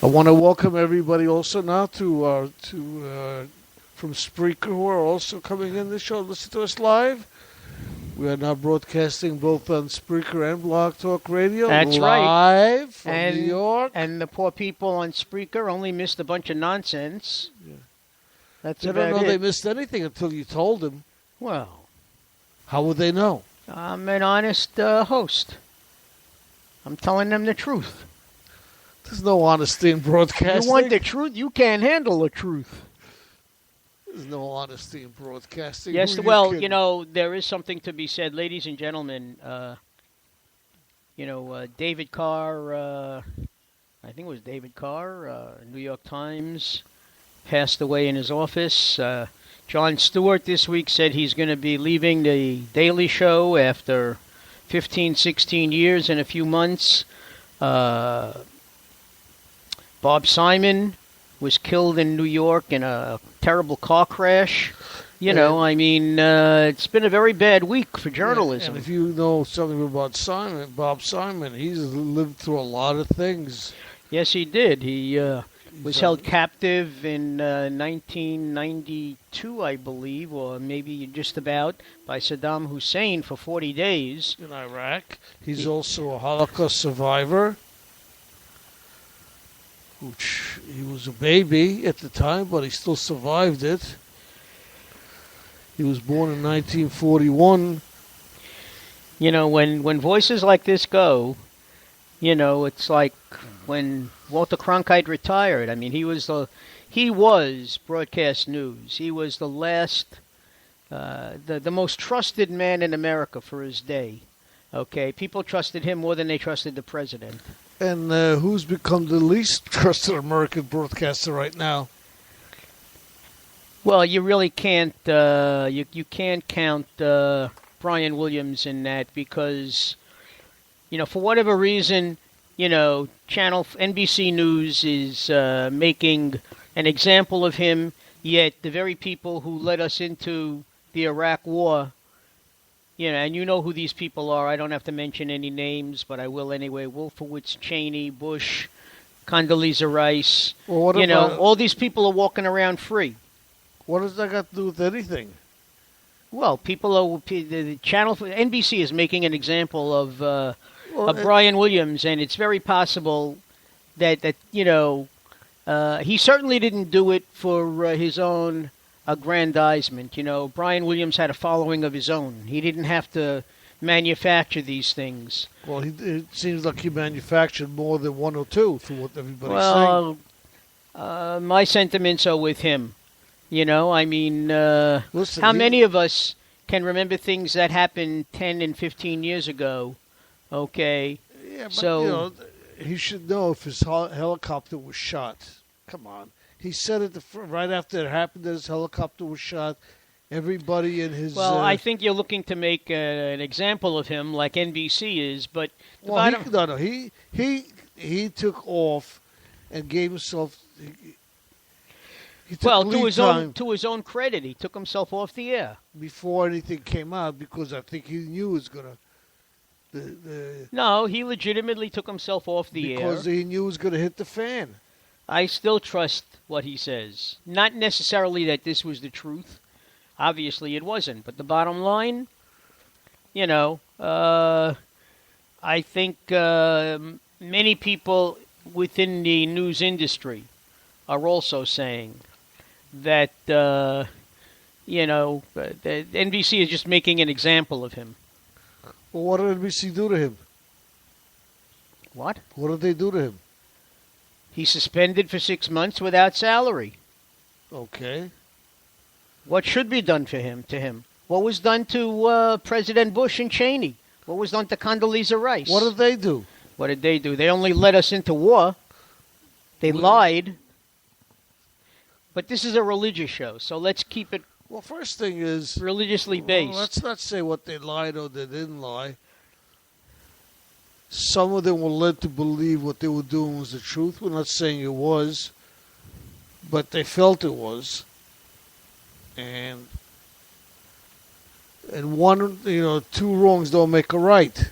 I want to welcome everybody also now from Spreaker who are also coming in the show. Listen to us live. We are now broadcasting both on Spreaker and Blog Talk Radio. That's right. Live from New York. And the poor people on Spreaker only missed a bunch of nonsense. Yeah. That's They about don't know it. they missed anything until you told them. Well, How would they know? I'm an honest host. I'm telling them the truth. There's no honesty in broadcasting. You want the truth? You can't handle the truth. There's no honesty in broadcasting. Yes, Who well, kidding? there is something to be said. Ladies and gentlemen, David Carr, I think it was David Carr, New York Times, passed away in his office. Jon Stewart this week said he's going to be leaving the Daily Show after 15, 16 years in a few months. Bob Simon was killed in New York in a terrible car crash. It's been a very bad week for journalism. And if you know something about Bob Simon, he's lived through a lot of things. Yes, he did. He was held captive in 1992, I believe, or maybe just about, by Saddam Hussein for 40 days. In Iraq. He's also a Holocaust survivor. Which he was a baby at the time, but he still survived it. He was born in 1941. When voices like this go, it's like when Walter Cronkite retired. I mean, he was broadcast news. He was the last, the most trusted man in America for his day. Okay, people trusted him more than they trusted the president. And who's become the least trusted American broadcaster right now? Well, you really can't. You can't count Brian Williams in that because, for whatever reason, Channel NBC News is making an example of him. Yet the very people who led us into the Iraq War. And you know who these people are. I don't have to mention any names, but I will anyway. Wolfowitz, Cheney, Bush, Condoleezza Rice. Well, what about, all these people are walking around free. What does that got to do with anything? Well, the channel NBC is making an example of Brian Williams, and it's very possible that he certainly didn't do it for his own aggrandizement. Brian Williams had a following of his own. He didn't have to manufacture these things. Well, it seems like he manufactured more than one or two, for what everybody's saying. My sentiments are with him. Listen, how many of us can remember things that happened 10 and 15 years ago? Okay. Yeah, but, he should know if his helicopter was shot. Come on. He said it right after it happened that his helicopter was shot. Everybody in his... Well, I think you're looking to make an example of him like NBC is, but... He took off and gave himself... to his own credit, he took himself off the air. Before anything came out, because I think he knew it was going to... No, he legitimately took himself off the air. Because he knew it was going to hit the fan. I still trust what he says. Not necessarily that this was the truth. Obviously it wasn't. But the bottom line, I think many people within the news industry are also saying that, that NBC is just making an example of him. Well, what did NBC do to him? What? What did they do to him? He's suspended for 6 months without salary. Okay. What should be done to him? What was done to President Bush and Cheney? What was done to Condoleezza Rice? What did they do? What did they do? They only led us into war. They lied. But this is a religious show, so let's keep it first thing is religiously based. Well, let's not say what they lied or they didn't lie. Some of them were led to believe what they were doing was the truth. We're not saying it was, but they felt it was. And one, two wrongs don't make a right.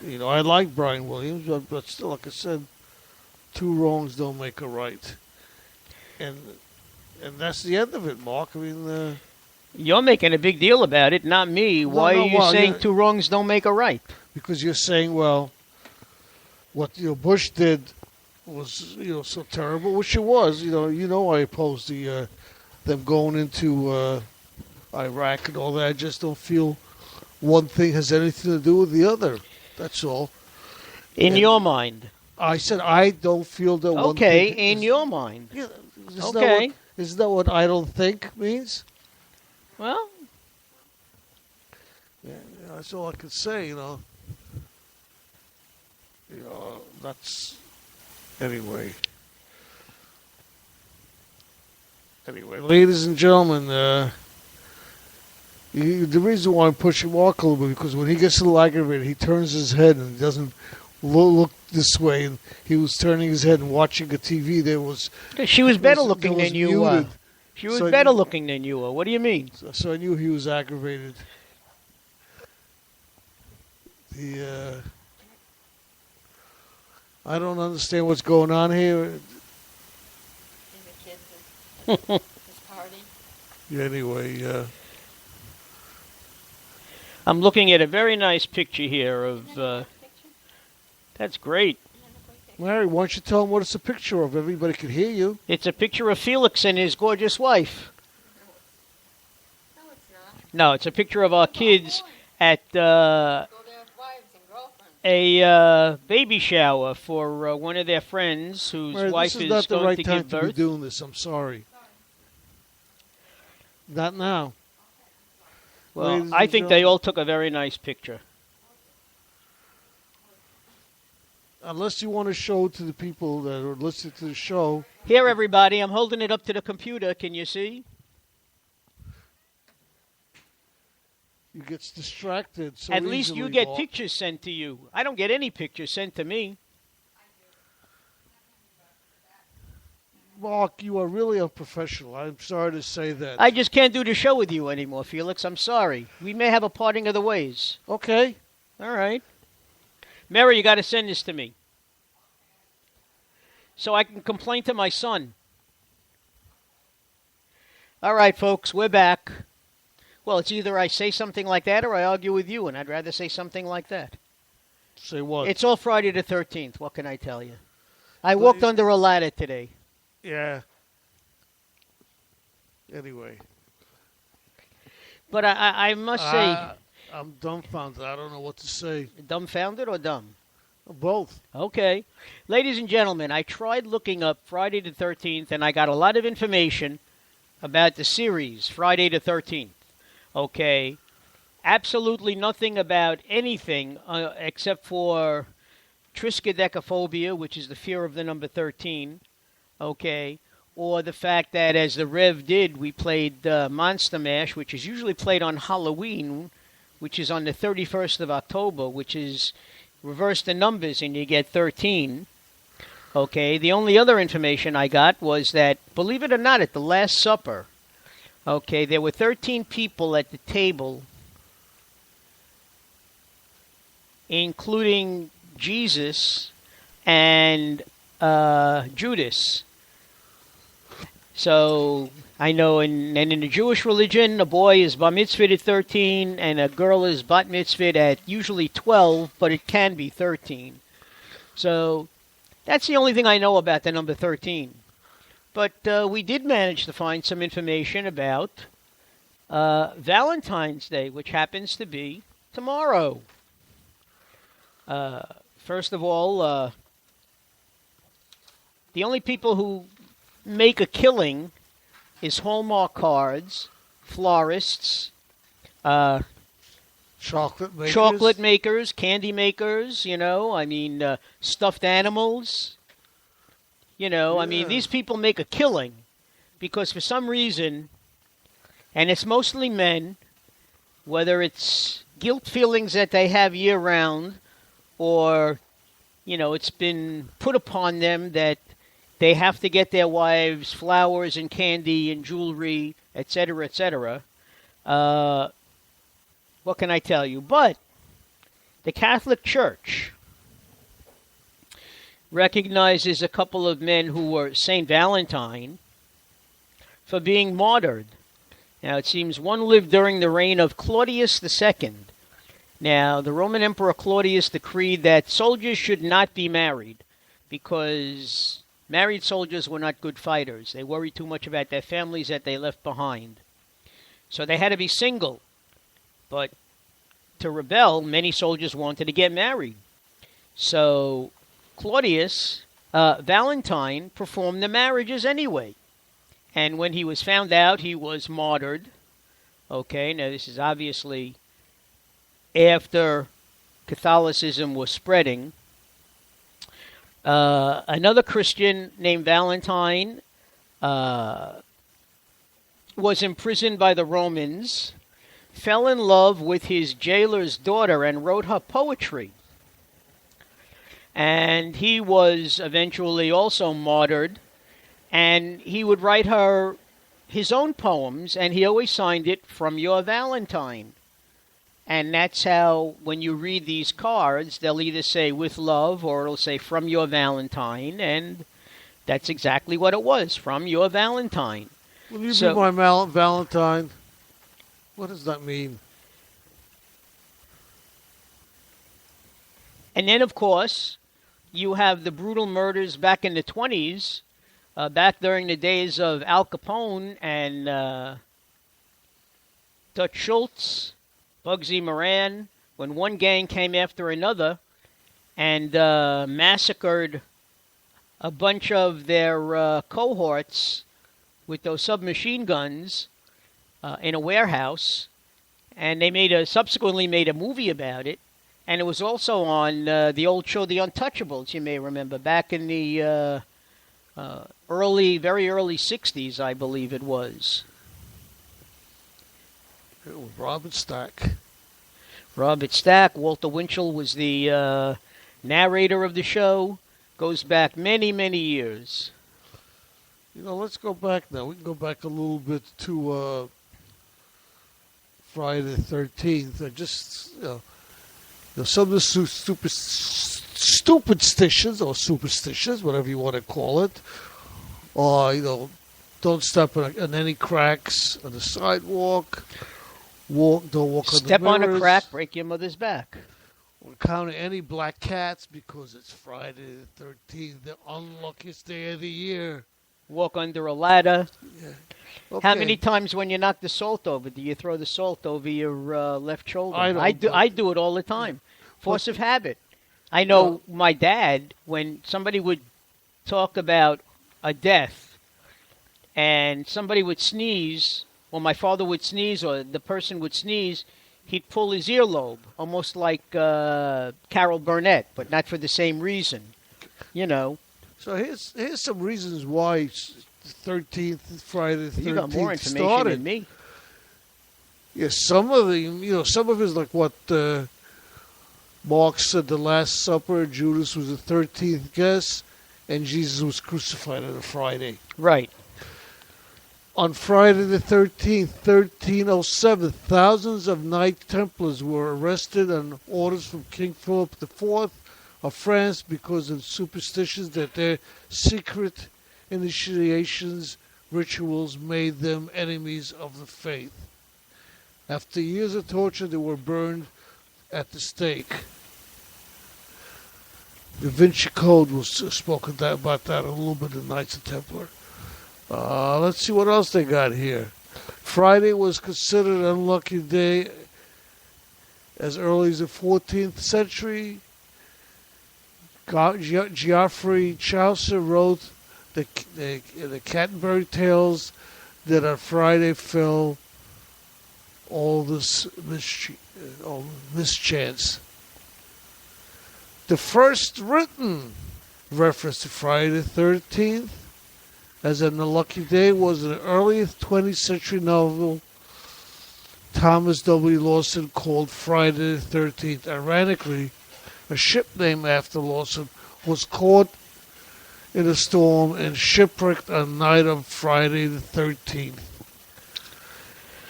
I like Brian Williams, but still, like I said, two wrongs don't make a right. And that's the end of it, Mark. I mean, You're making a big deal about it, not me. Why are you saying two wrongs don't make a right? Because you're saying, well, what Bush did was so terrible, which it was. I opposed them going into Iraq and all that. I just don't feel one thing has anything to do with the other. That's all. In your mind. I said I don't feel that one thing. Okay, in your mind. Yeah, okay. Isn't that what I don't think means? Well. Yeah, that's all I can say, that's... Anyway, ladies and gentlemen, the reason why I'm pushing Mark a little bit, because when he gets a little aggravated, he turns his head and doesn't look this way. And he was turning his head and watching a TV. She was better looking than you were. She was better looking than you were. What do you mean? So I knew he was aggravated. I don't understand what's going on here. And the kids, this party. Yeah, anyway, I'm looking at a very nice picture here of. That's great. Larry, why don't you tell them what it's a picture of? Everybody can hear you. It's a picture of Felix and his gorgeous wife. No, it's not. No, it's a picture of our kids at a baby shower for one of their friends whose wife is not the going right to time give to birth. be doing this. I'm sorry. Not now. Well, I think they all took a very nice picture. Unless you want to show to the people that are listening to the show. Here, everybody, I'm holding it up to the computer. Can you see? You get distracted so At least easily, you get Mark. pictures sent to you. I don't get any pictures sent to me. Mark, you are really unprofessional. I'm sorry to say that. I just can't do the show with you anymore, Felix. I'm sorry. We may have a parting of the ways. Okay. All right. Mary, you got to send this to me so I can complain to my son. All right, folks, we're back. Well, it's either I say something like that or I argue with you, and I'd rather say something like that. Say what? It's all Friday the 13th. What can I tell you? I walked under a ladder today. Yeah. Anyway. But I must say... I'm dumbfounded. I don't know what to say. Dumbfounded or dumb? Both. Okay. Ladies and gentlemen, I tried looking up Friday the 13th, and I got a lot of information about the series, Friday the 13th. Okay. Absolutely nothing about anything except for triskaidekaphobia, which is the fear of the number 13. Okay. Or the fact that, as the Rev did, we played Monster Mash, which is usually played on Halloween, which is on the 31st of October, which is reverse the numbers and you get 13. Okay, the only other information I got was that, believe it or not, at the Last Supper, okay, there were 13 people at the table, including Jesus and Judas. So I know in the Jewish religion, a boy is bar mitzvahed at 13 and a girl is bat mitzvahed at usually 12, but it can be 13. So that's the only thing I know about the number 13. But we did manage to find some information about Valentine's Day, which happens to be tomorrow. First of all, the only people who make a killing is Hallmark cards, florists, chocolate makers, candy makers, stuffed animals. These people make a killing because for some reason, and it's mostly men, whether it's guilt feelings that they have year-round or, it's been put upon them that they have to get their wives flowers and candy and jewelry, etc., etc. What can I tell you? But the Catholic Church recognizes a couple of men who were St. Valentine for being martyred. Now, it seems one lived during the reign of Claudius II. Now, the Roman Emperor Claudius decreed that soldiers should not be married because married soldiers were not good fighters. They worried too much about their families that they left behind. So they had to be single. But to rebel, many soldiers wanted to get married. So Claudius, Valentine, performed the marriages anyway. And when he was found out, he was martyred. Okay, now this is obviously after Catholicism was spreading. Another Christian named Valentine was imprisoned by the Romans, fell in love with his jailer's daughter, and wrote her poetry. And he was eventually also martyred, and he would write her his own poems, and he always signed it "From Your Valentine." And that's how, when you read these cards, they'll either say "with love" or it'll say "From Your Valentine," and that's exactly what it was, "From Your Valentine." Will you be my Valentine? What does that mean? And then, of course, you have the brutal murders back in the 20s, back during the days of Al Capone and Dutch Schultz, Bugsy Moran, when one gang came after another and massacred a bunch of their cohorts with those submachine guns in a warehouse, and they subsequently made a movie about it, and it was also on the old show The Untouchables, you may remember, back in the very early 60s, I believe it was. It was Robert Stack. Robert Stack. Walter Winchell was the narrator of the show. Goes back many, many years. Let's go back now. We can go back a little bit to Friday the 13th. Just, some of the superstitions, or superstitions, whatever you want to call it, don't step on any cracks on the sidewalk. Don't walk on the mirrors. Step on a crack, break your mother's back. Or counter any black cats because it's Friday the 13th, the unluckiest day of the year. Walk under a ladder. Yeah. Okay. How many times when you knock the salt over, do you throw the salt over your left shoulder? I do it all the time. Force of habit. I know my dad, when somebody would talk about a death and somebody would sneeze, or my father would sneeze, or the person would sneeze, he'd pull his earlobe, almost like Carol Burnett, but not for the same reason, So here's some reasons why the 13th, Friday the 13th you got more information started. than me. Yeah, some of it is like what Mark said, the Last Supper. Judas was the 13th guest, and Jesus was crucified on a Friday. Right. On Friday the 13th, 1307, thousands of Knight Templars were arrested on orders from King Philip IV of France because of superstitions that their secret initiations rituals made them enemies of the faith. After years of torture, they were burned at the stake. The Vinci Code was spoken about that a little bit in Knights of Templar. Let's see what else they got here. Friday was considered an unlucky day as early as the 14th century. Geoffrey Chaucer wrote the Canterbury Tales that on Friday fell all this mischance. The first written reference to Friday the 13th as an unlucky day was an early 20th century novel Thomas W. Lawson called Friday the 13th. Ironically, a ship named after Lawson was caught in a storm and shipwrecked on the night of Friday the 13th,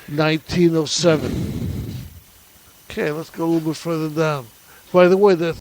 1907. Okay, let's go a little bit further down. By the way, the